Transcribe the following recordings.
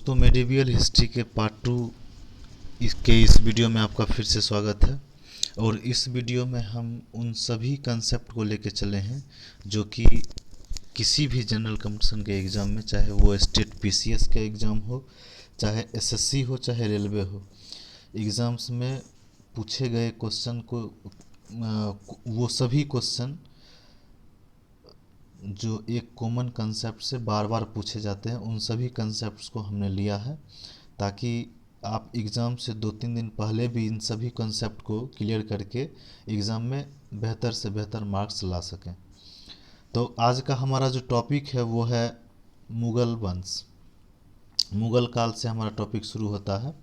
दोस्तों, medieval history के part 2 इसके इस वीडियो में आपका फिर से स्वागत है। और इस वीडियो में हम उन सभी कंसेप्ट को लेकर चले हैं जो कि किसी भी जनरल कंपटीशन के एग्ज़ाम में, चाहे वो स्टेट पीसीएस का एग्ज़ाम हो, चाहे एसएससी हो, चाहे रेलवे हो, एग्ज़ाम्स में पूछे गए क्वेश्चन को वो सभी क्वेश्चन जो एक कॉमन कंसेप्ट से बार बार पूछे जाते हैं, उन सभी कंसेप्ट्स को हमने लिया है ताकि आप एग्ज़ाम से 2-3 दिन पहले भी इन सभी कंसेप्ट को क्लियर करके एग्ज़ाम में बेहतर से बेहतर मार्क्स ला सकें। तो आज का हमारा जो टॉपिक है वो है मुग़ल वंश। मुग़ल काल से हमारा टॉपिक शुरू होता है,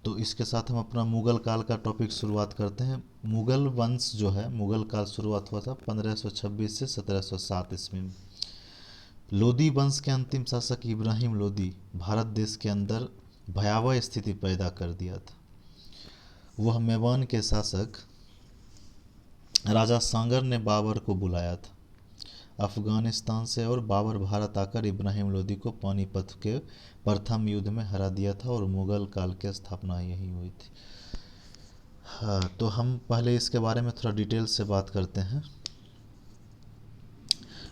तो इसके साथ हम अपना मुग़ल काल का टॉपिक शुरुआत करते हैं। मुग़ल वंश जो है, मुग़ल काल शुरुआत हुआ था 1526 से 1707 ईस्वी में। लोदी वंश के अंतिम शासक इब्राहिम लोदी भारत देश के अंदर भयावह स्थिति पैदा कर दिया था। वह मेवान के शासक राजा सांगर ने बाबर को बुलाया था अफ़गानिस्तान से, और बाबर भारत आकर इब्राहिम लोदी को पानीपत के प्रथम युद्ध में हरा दिया था और मुग़ल काल की स्थापना यही हुई थी। हाँ, तो हम पहले इसके बारे में थोड़ा डिटेल से बात करते हैं।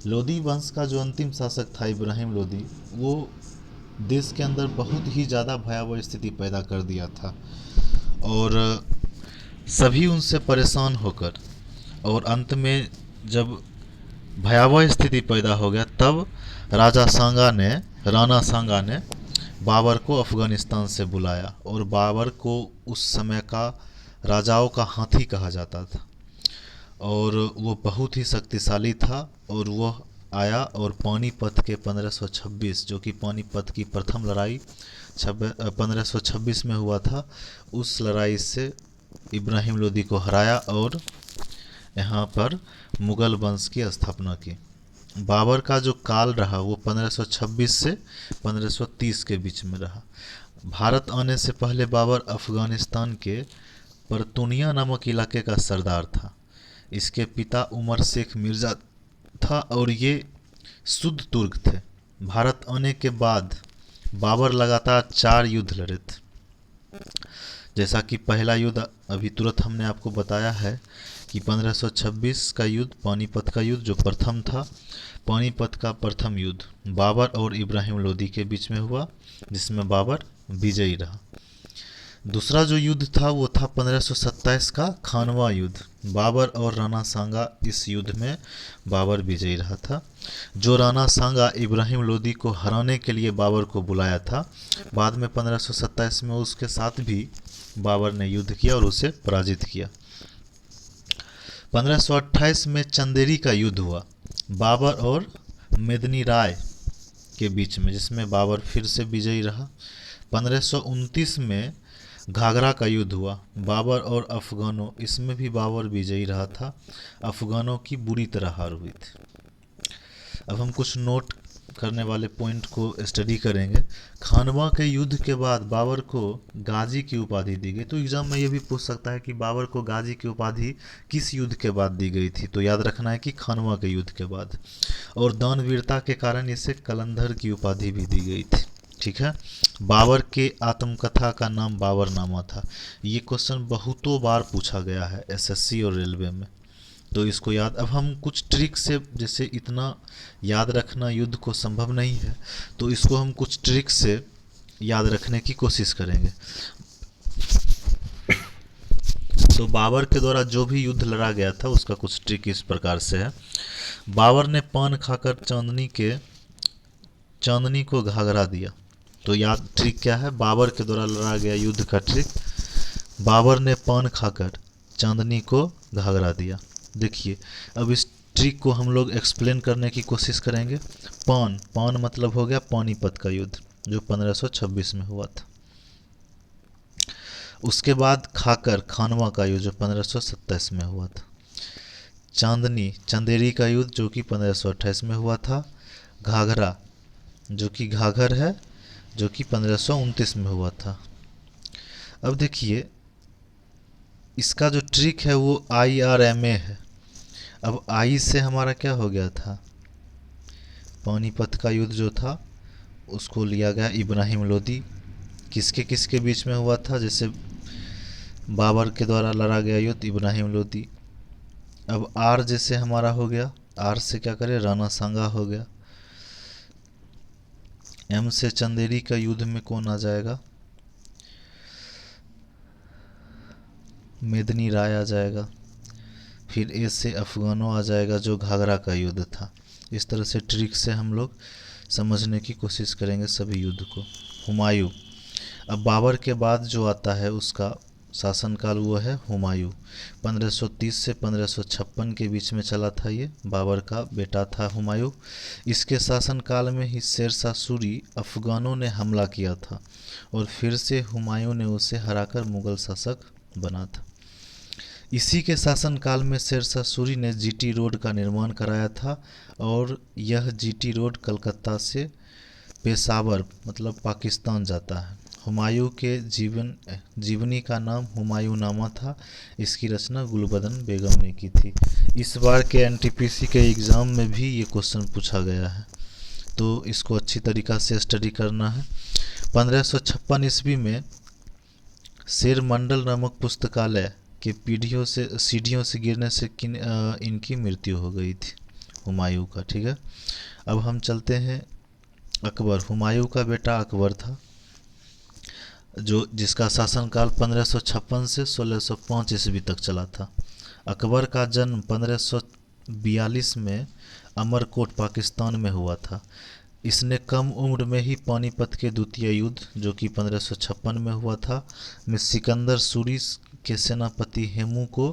लोदी वंश का जो अंतिम शासक था इब्राहिम लोदी, वो देश के अंदर बहुत ही ज़्यादा भयावह स्थिति पैदा कर दिया था और सभी उनसे परेशान होकर, और अंत में जब भयावह स्थिति पैदा हो गया तब राणा सांगा ने बाबर को अफ़गानिस्तान से बुलाया। और बाबर को उस समय का राजाओं का हाथी कहा जाता था और वो बहुत ही शक्तिशाली था। और वह आया और पानीपत के 1526, जो कि पानीपत की प्रथम लड़ाई 1526 में हुआ था, उस लड़ाई से इब्राहिम लोदी को हराया और यहाँ पर मुग़ल वंश की स्थापना की। बाबर का जो काल रहा वो 1526 से 1530 के बीच में रहा। भारत आने से पहले बाबर अफ़गानिस्तान के परतूनिया नामक इलाके का सरदार था। इसके पिता उमर शेख मिर्ज़ा था और ये शुद्ध तुर्क थे। भारत आने के बाद बाबर लगातार 4 युद्ध लड़े थे। जैसा कि पहला युद्ध अभी तुरंत हमने आपको बताया है कि 1526 का युद्ध, पानीपत का युद्ध जो प्रथम था, पानीपत का प्रथम युद्ध बाबर और इब्राहिम लोदी के बीच में हुआ, जिसमें बाबर विजयी रहा। दूसरा जो युद्ध था वो था 1527 का खानवा युद्ध। बाबर और राणा सांगा, इस युद्ध में बाबर विजयी रहा था। जो राणा सांगा इब्राहिम लोदी को हराने के लिए बाबर को बुलाया था, बाद में 1527 में उसके साथ भी बाबर ने युद्ध किया और उसे पराजित किया। 1528 में चंदेरी का युद्ध हुआ बाबर और मेदिनी राय के बीच में, जिसमें बाबर फिर से विजयी रहा। 1529 में घाघरा का युद्ध हुआ बाबर और अफ़गानों, इसमें भी बाबर विजयी रहा था। अफ़गानों की बुरी तरह हार हुई थी। अब हम कुछ नोट करने वाले पॉइंट को स्टडी करेंगे। खानवा के युद्ध के बाद बाबर को गाजी की उपाधि दी गई। तो एग्जाम में ये भी पूछ सकता है कि बाबर को गाजी की उपाधि किस युद्ध के बाद दी गई थी, तो याद रखना है कि खानवा के युद्ध के बाद। और दानवीरता के कारण इसे कलंधर की उपाधि भी दी गई थी। ठीक है। बाबर के आत्मकथा का नाम बाबरनामा था। ये क्वेश्चन बहुतों बार पूछा गया है एसएससी और रेलवे में, तो इसको याद। अब हम कुछ ट्रिक से, जैसे इतना याद रखना युद्ध को संभव नहीं है, तो इसको हम कुछ ट्रिक से याद रखने की कोशिश करेंगे। तो बाबर के द्वारा जो भी युद्ध लड़ा गया था उसका कुछ ट्रिक इस प्रकार से है। बाबर ने पान खाकर चांदनी को घाघरा दिया। तो याद ट्रिक क्या है? बाबर के द्वारा लड़ा गया युद्ध का ट्रिक, बाबर ने पान खाकर चांदनी को घाघरा दिया। देखिए, अब इस ट्रिक को हम लोग एक्सप्लेन करने की कोशिश करेंगे। पान मतलब हो गया पानीपत का युद्ध जो 1526 में हुआ था। उसके बाद खाकर, खानवा का युद्ध जो 1527 में हुआ था। चंदेरी का युद्ध जो कि 1528 में हुआ था। घाघरा जो कि घाघर है, जो कि 1529 में हुआ था। अब देखिए, इसका जो ट्रिक है वो IRMA है। अब आई से हमारा क्या हो गया था? पानीपत का युद्ध जो था उसको लिया गया इब्राहिम लोदी। किसके किसके बीच में हुआ था? जैसे बाबर के द्वारा लड़ा गया युद्ध इब्राहिम लोदी। अब आर जैसे हमारा हो गया, आर से क्या करें, राणा सांगा हो गया। एम से चंदेरी का युद्ध में कौन आ जाएगा? मेदनी राय आ जाएगा। फिर ए से अफगानों आ जाएगा, जो घाघरा का युद्ध था। इस तरह से ट्रिक से हम लोग समझने की कोशिश करेंगे सभी युद्ध को। हुमायूं, अब बाबर के बाद जो आता है उसका शासनकाल वो है हुमायूं। 1530 से 1556 के बीच में चला था ये। बाबर का बेटा था हुमायूं। इसके शासनकाल में ही शेरशाह सूरी अफगानों ने हमला किया था और फिर से हुमायूं ने उसे हराकर मुगल शासक बना था। इसी के शासनकाल में शेरशाह सूरी ने जीटी रोड का निर्माण कराया था और यह जीटी रोड कलकत्ता से पेशावर मतलब पाकिस्तान जाता है। हुमायूं के जीवनी का नाम हुमायूंनामा था। इसकी रचना गुलबदन बेगम ने की थी। इस बार के एनटीपीसी के एग्ज़ाम में भी ये क्वेश्चन पूछा गया है, तो इसको अच्छी तरीक़ा से स्टडी करना है। 1556 ईस्वी में शेर मंडल नामक पुस्तकालय के सीढ़ियों से गिरने से इनकी मृत्यु हो गई थी, हुमायूं का। ठीक है, अब हम चलते हैं अकबर। हुमायूं का बेटा अकबर था, जिसका शासनकाल 1556 से 1605 ईस्वी तक चला था। अकबर का जन्म 1542 में अमरकोट पाकिस्तान में हुआ था। इसने कम उम्र में ही पानीपत के द्वितीय युद्ध, जो कि 1556 में हुआ था, में सिकंदर सूरी के सेनापति हेमू को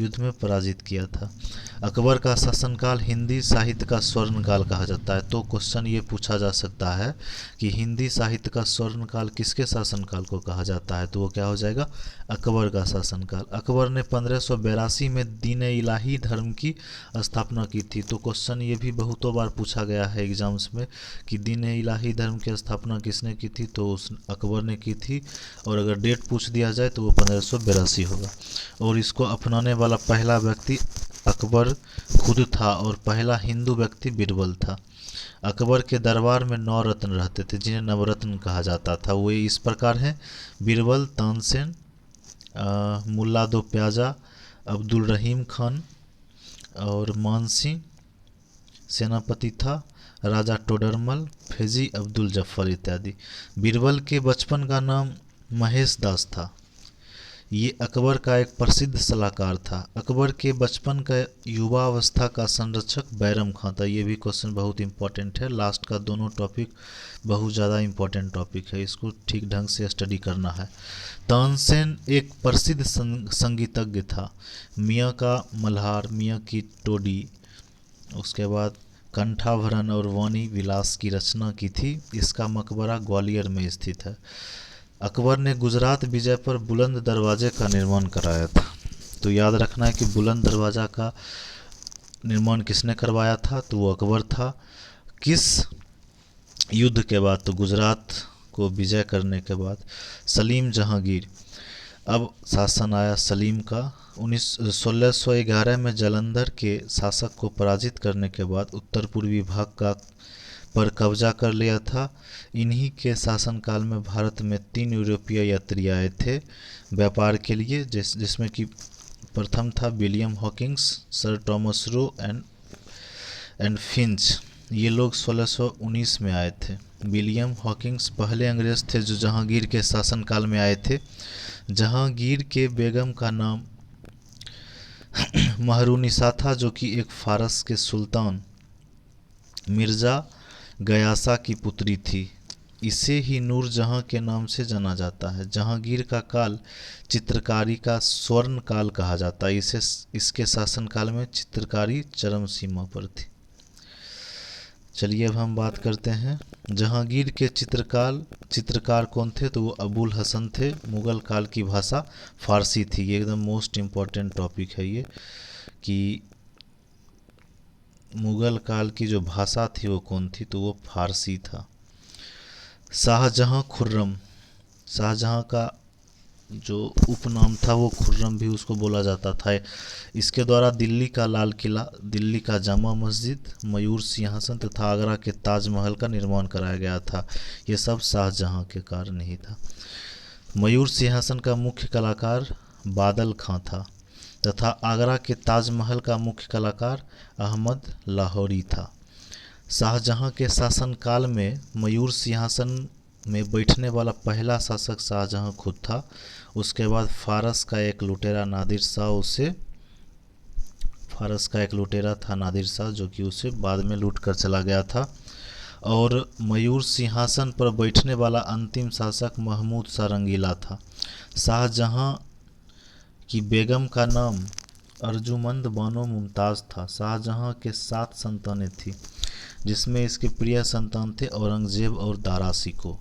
युद्ध में पराजित किया था। अकबर का शासनकाल हिंदी साहित्य का स्वर्णकाल कहा जाता है। तो क्वेश्चन ये पूछा जा सकता है कि हिंदी साहित्य का स्वर्णकाल किसके शासनकाल को कहा जाता है? तो वो क्या हो जाएगा? अकबर का शासनकाल। अकबर ने 1582 में दीन इलाही धर्म की स्थापना की थी। तो क्वेश्चन ये भी बहुतों बार पूछा गया है एग्जाम्स में कि दीन इलाही धर्म की स्थापना किसने की थी? तो उस अकबर ने की थी। और अगर डेट पूछ दिया जाए तो वो 1582 होगा। और इसको अपनाने वाला पहला व्यक्ति अकबर खुद था और पहला हिंदू व्यक्ति बीरबल था। अकबर के दरबार में 9 रत्न रहते थे, जिन्हें नवरत्न कहा जाता था। वो इस प्रकार हैं: बीरबल, तानसेन, मुल्ला दो प्याजा, अब्दुल रहीम खान और मानसिंह सेनापति था, राजा टोडरमल, फैजी अब्दुल जफ़र इत्यादि। बीरबल के बचपन का नाम महेश दास था। ये अकबर का एक प्रसिद्ध सलाहकार था। अकबर के बचपन का युवा अवस्था का संरक्षक बैरम खां था। ये भी क्वेश्चन बहुत इंपॉर्टेंट है। लास्ट का दोनों टॉपिक बहुत ज़्यादा इंपॉर्टेंट टॉपिक है, इसको ठीक ढंग से स्टडी करना है। तानसेन एक प्रसिद्ध संगीतज्ञ था। मियाँ का मल्हार, मियाँ की टोडी, उसके बाद कंठाभरण और वाणी विलास की रचना की थी। इसका मकबरा ग्वालियर में स्थित है। अकबर ने गुजरात विजय पर बुलंद दरवाजे का निर्माण कराया था। तो याद रखना है कि बुलंद दरवाज़ा का निर्माण किसने करवाया था? तो वो अकबर था। किस युद्ध के बाद? तो गुजरात को विजय करने के बाद। सलीम जहांगीर, अब शासन आया सलीम का। 1611 में जालंधर के शासक को पराजित करने के बाद उत्तर पूर्वी भाग पर कब्जा कर लिया था। इन्हीं के शासनकाल में भारत में 3 यूरोपीय यात्री आए थे व्यापार के लिए, जिसमें कि प्रथम था William Hawkins, sir Thomas Roe and Finch. ये लोग 1619 में आए थे। विलियम हॉकिंस पहले अंग्रेज थे जो जहांगीर के शासनकाल में आए थे। जहांगीर के बेगम का नाम महरुनिसा था, जो कि एक फारस के सुल्तान मिर्ज़ा गयासा की पुत्री थी। इसे ही नूर जहां के नाम से जाना जाता है। जहांगीर का काल चित्रकारी का स्वर्ण काल कहा जाता है। इसके शासनकाल में चित्रकारी चरम सीमा पर थी। चलिए अब हम बात करते हैं जहांगीर के चित्रकार कौन थे? तो वो अबुल हसन थे। मुगल काल की भाषा फारसी थी। ये एकदम मोस्ट इम्पॉर्टेंट टॉपिक है ये, कि मुगल काल की जो भाषा थी वो कौन थी? तो वो फारसी था। शाहजहां खुर्रम, शाहजहां का जो उपनाम था वो खुर्रम भी उसको बोला जाता था। इसके द्वारा दिल्ली का लाल किला, दिल्ली का जामा मस्जिद, मयूर सिंहासन तथा आगरा के ताजमहल का निर्माण कराया गया था। ये सब शाहजहां के कारण ही था। मयूर सिंहासन का मुख्य कलाकार बादल खां था तथा आगरा के ताजमहल का मुख्य कलाकार अहमद लाहौरी था। शाहजहां के शासनकाल में मयूर सिंहासन में बैठने वाला पहला शासक शाहजहां खुद था। उसके बाद फारस का एक लुटेरा था नादिर शाह, जो कि उसे बाद में लूट कर चला गया था। और मयूर सिंहासन पर बैठने वाला अंतिम शासक महमूद शाह रंगीला था। शाहजहां की बेगम का नाम अर्जुमंद बानो मुमताज़ था। शाहजहां के 7 संतानें थीं, जिसमें इसके प्रिय संतान थे औरंगजेब और दारा शिकोह।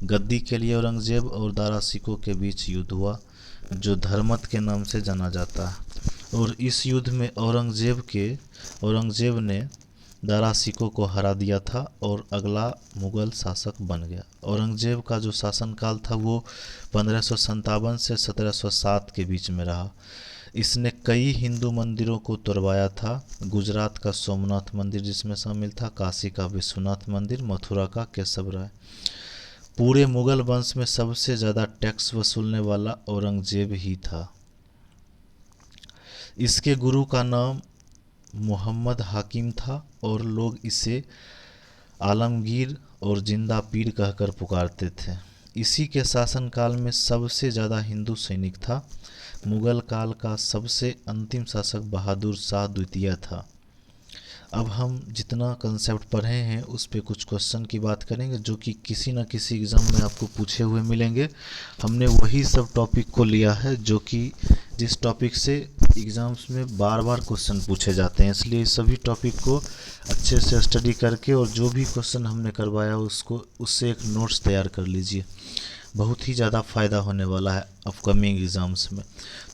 गद्दी के लिए औरंगजेब और दारा शिकोह के बीच युद्ध हुआ, जो धर्मत के नाम से जाना जाता है। और इस युद्ध में औरंगजेब ने दारा शिकोह को हरा दिया था और अगला मुगल शासक बन गया। औरंगजेब का जो शासनकाल था वो 1557 से 1707 के बीच में रहा। इसने कई हिंदू मंदिरों को तोड़वाया था। गुजरात का सोमनाथ मंदिर जिसमें शामिल था, काशी का विश्वनाथ मंदिर, मथुरा का केशव राय। पूरे मुगल वंश में सबसे ज़्यादा टैक्स वसूलने वाला औरंगजेब ही था। इसके गुरु का नाम मोहम्मद हाकिम था और लोग इसे आलमगीर और जिंदा पीर कहकर पुकारते थे। इसी के शासनकाल में सबसे ज़्यादा हिंदू सैनिक था। मुगल काल का सबसे अंतिम शासक बहादुर शाह द्वितीय था। अब हम जितना कंसेप्ट पढ़े हैं उस पे कुछ क्वेश्चन की बात करेंगे, जो कि किसी न किसी एग्ज़ाम में आपको पूछे हुए मिलेंगे। हमने वही सब टॉपिक को लिया है जो कि जिस टॉपिक से एग्ज़ाम्स में बार बार क्वेश्चन पूछे जाते हैं, इसलिए सभी टॉपिक को अच्छे से स्टडी करके और जो भी क्वेश्चन हमने करवाया उससे एक नोट्स तैयार कर लीजिए। बहुत ही ज़्यादा फ़ायदा होने वाला है अपकमिंग एग्ज़ाम्स में।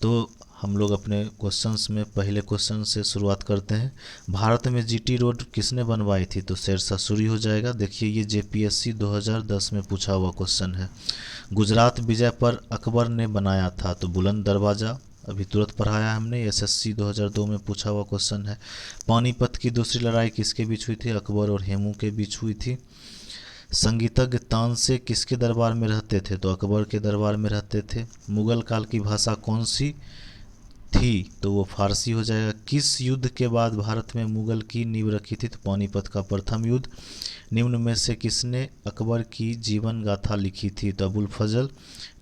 तो हम लोग अपने क्वेश्चंस में पहले क्वेश्चन से शुरुआत करते हैं। भारत में जीटी रोड किसने बनवाई थी? तो शेरशाह सूरी हो जाएगा। देखिए ये जेपीएससी 2010 में पूछा हुआ क्वेश्चन है। गुजरात विजय पर अकबर ने बनाया था? तो बुलंद दरवाज़ा, अभी तुरंत पढ़ाया हमने, एसएससी 2002 में पूछा हुआ क्वेश्चन है। पानीपत की दूसरी लड़ाई किसके बीच हुई थी? अकबर और हेमू के बीच हुई थी। संगीतज्ञ तानसेन किसके दरबार में रहते थे? तो अकबर के दरबार में रहते थे। मुगल काल की भाषा कौन सी थी? तो वो फारसी हो जाएगा। किस युद्ध के बाद भारत में मुगल की नींव रखी थी? तो पानीपत का प्रथम युद्ध। निम्न में से किसने अकबर की जीवन गाथा लिखी थी? तो अबुल फजल।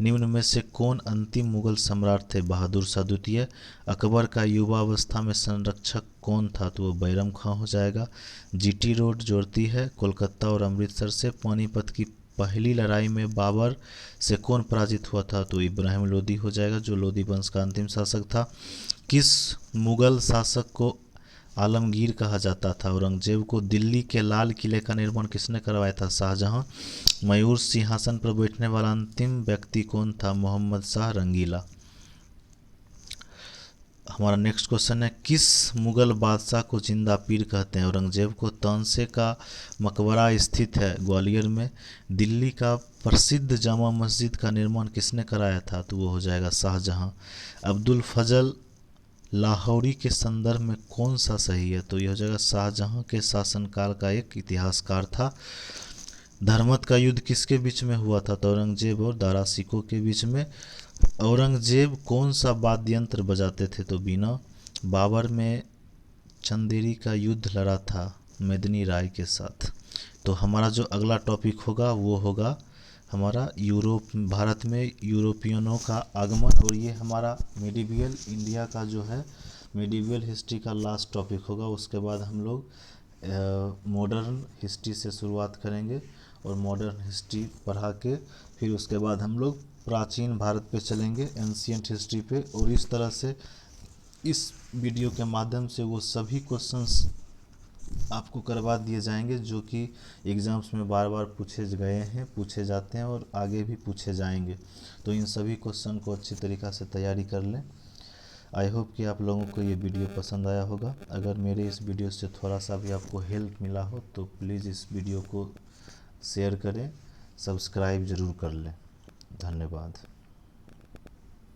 निम्न में से कौन अंतिम मुगल सम्राट थे? बहादुर शाह द्वितीय। अकबर का युवावस्था में संरक्षक कौन था? तो वो बैरम खां हो जाएगा। जीटी रोड जोड़ती है कोलकाता और अमृतसर से। पानीपत की पहली लड़ाई में बाबर से कौन पराजित हुआ था? तो इब्राहिम लोदी हो जाएगा, जो लोदी वंश का अंतिम शासक था। किस मुगल शासक को आलमगीर कहा जाता था? औरंगजेब को। दिल्ली के लाल किले का निर्माण किसने करवाया था? शाहजहां। मयूर सिंहासन पर बैठने वाला अंतिम व्यक्ति कौन था? मोहम्मद शाह रंगीला। हमारा नेक्स्ट क्वेश्चन है, किस मुगल बादशाह को जिंदा पीर कहते हैं? औरंगजेब को। तानसेन का मकबरा स्थित है ग्वालियर में। दिल्ली का प्रसिद्ध जामा मस्जिद का निर्माण किसने कराया था? तो वो हो जाएगा शाहजहां। अब्दुल फजल लाहौरी के संदर्भ में कौन सा सही है? तो यह हो जाएगा शाहजहां के शासनकाल का एक इतिहासकार था। धर्मत का युद्ध किसके बीच में हुआ था? तो औरंगजेब और दारा शिकोह के बीच में। औरंगजेब कौन सा वाद्य यंत्र बजाते थे? तो बीना। बाबर में चंदेरी का युद्ध लड़ा था मेदिनी राय के साथ। तो हमारा जो अगला टॉपिक होगा वो होगा हमारा भारत में यूरोपियनों का आगमन, और ये हमारा मेडिवियल इंडिया का जो है मेडिवियल हिस्ट्री का लास्ट टॉपिक होगा। उसके बाद हम लोग मॉडर्न हिस्ट्री से शुरुआत करेंगे और मॉडर्न हिस्ट्री पढ़ा के फिर उसके बाद हम लोग प्राचीन भारत पे चलेंगे, एंशियंट हिस्ट्री पे। और इस तरह से इस वीडियो के माध्यम से वो सभी क्वेश्चंस आपको करवा दिए जाएंगे जो कि एग्ज़ाम्स में बार बार पूछे गए हैं, पूछे जाते हैं और आगे भी पूछे जाएंगे। तो इन सभी क्वेश्चन को अच्छी तरीक़ा से तैयारी कर लें। आई होप कि आप लोगों को ये वीडियो पसंद आया होगा। अगर मेरे इस वीडियो से थोड़ा सा भी आपको हेल्प मिला हो तो प्लीज़ इस वीडियो को शेयर करें, सब्सक्राइब ज़रूर कर लें। धन्यवाद।